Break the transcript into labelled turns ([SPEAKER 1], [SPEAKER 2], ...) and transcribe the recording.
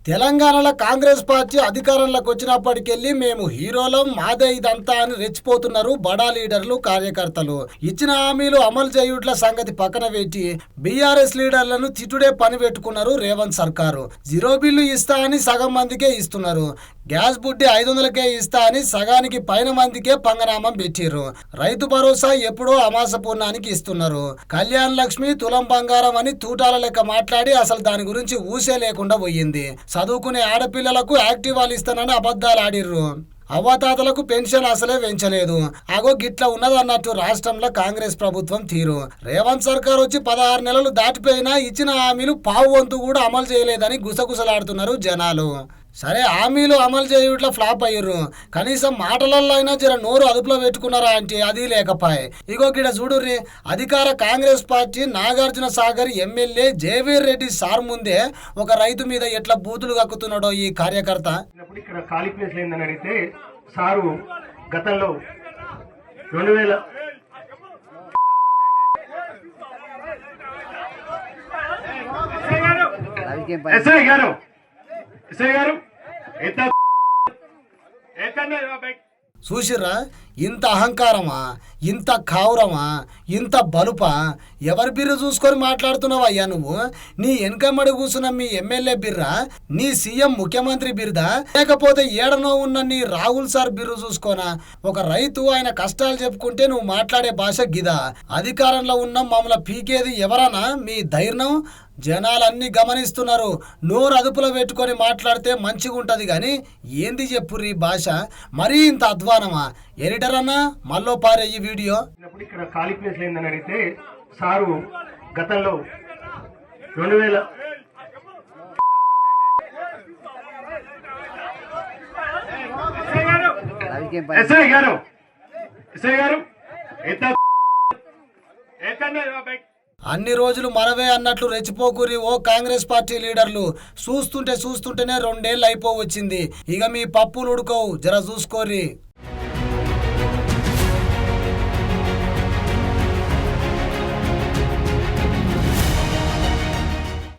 [SPEAKER 1] తెలంగాణలో కాంగ్రెస్ పార్టీ అధికారంలోకి వచ్చినప్పటికెళ్ళి మేము హీరోలం మాదే ఇదంతా అని రెచ్చిపోతున్నారు బడా లీడర్లు కార్యకర్తలు. ఇచ్చిన హామీలు అమలు చేయుట్ల సంగతి పక్కన పెట్టి బీఆర్ఎస్ లీడర్లను తిట్టుడే పని పెట్టుకున్నారు రేవంత్ సర్కారు. జీరో బిల్లు ఇస్తా అని సగం మందికే ఇస్తున్నారు. గ్యాస్ బుడ్డి 500కే ఇస్తా అని సగానికి పైన మందికే పంగనామం పెట్టిర్రు. రైతు భరోసా ఎప్పుడో అమాస పూర్ణానికి ఇస్తున్నారు. కళ్యాణ్ లక్ష్మి తులం బంగారం అని తూటాల లెక్క మాట్లాడి అసలు దాని గురించి ఊసే లేకుండా పోయింది. చదువుకునే ఆడపిల్లలకు యాక్టివాలు ఇస్తానని అబద్ధాలు ఆడిర్రు. అవ్వాతాతలకు పెన్షన్ అసలే పెంచలేదు. అగో గిట్ల ఉన్నదన్నట్టు రాష్ట్రంలో కాంగ్రెస్ ప్రభుత్వం తీరు. రేవంత్ సర్కార్ వచ్చి 16 నెలలు దాటిపోయినా ఇచ్చిన హామీలు పావు వంతు కూడా అమలు చేయలేదని గుసగుసలాడుతున్నారు జనాలు. సరే హామీలు అమలు చేయుట్లా ఫ్లాప్ అయ్యారు. కనీసం మాటలలో అయినా జర నోరు అదుపులో పెట్టుకున్నారా అంటే అది లేకపాయే. ఇగో గిడ చూడుర్రి, అధికార Congress party Nagarjuna Sagar MLA Jaiveer Reddy sir ముందే ఒక రైతు మీద ఎట్లా బూతులు కక్కుతున్నాడో ఈ కార్యకర్త.
[SPEAKER 2] ఇక్కడ ఖాళీ ప్లేస్ లేదని అడిగితే సారు గతంలో 2000 ఎస్ఐ గారు
[SPEAKER 1] చూసిర్రా, ఇంత అహంకారమా, ఇంత కావురమా, ఇంత బలుపా? ఎవరి బిర్రు చూసుకొని మాట్లాడుతున్నావయ్యా నువ్వు? నీ వెనకమ్మడి కూర్చున్న మీ ఎమ్మెల్యే బిర్రా, నీ సీఎం ముఖ్యమంత్రి బిర్దా, లేకపోతే ఏడనో ఉన్న నీ రాహుల్ సార్ బిర్రు చూసుకోనా? ఒక రైతు ఆయన కష్టాలు చెప్పుకుంటే నువ్వు మాట్లాడే భాష గిదా? అధికారంలో ఉన్న మమ్మల్ని పీకేది ఎవరన్నా మీ ధైర్యం? జనాలన్నీ గమనిస్తున్నారు. నోరు అదుపులో పెట్టుకొని మాట్లాడితే మంచిగా ఉంటుంది కానీ ఏంది చెప్పుర్రీ భాష? మరీ ఇంత అధ్వానమా? ఎడిటర్ అన్నా మళ్ళీ పారే ఈ వీడియో.
[SPEAKER 2] ఇక్కడ ఖాళీ ప్లేస్ లేదని అడిగితే సారు గతంలో 2000 ఎస్ఐ గారు
[SPEAKER 1] అన్ని రోజులు మనవే అన్నట్లు రెచ్చిపోకూరి ఓ కాంగ్రెస్ పార్టీ లీడర్లు. చూస్తుంటేనే 2 ఏళ్ళు అయిపోవచ్చింది. ఇక మీ పప్పులు ఉడుకోవు, జర చూసుకోర్రి.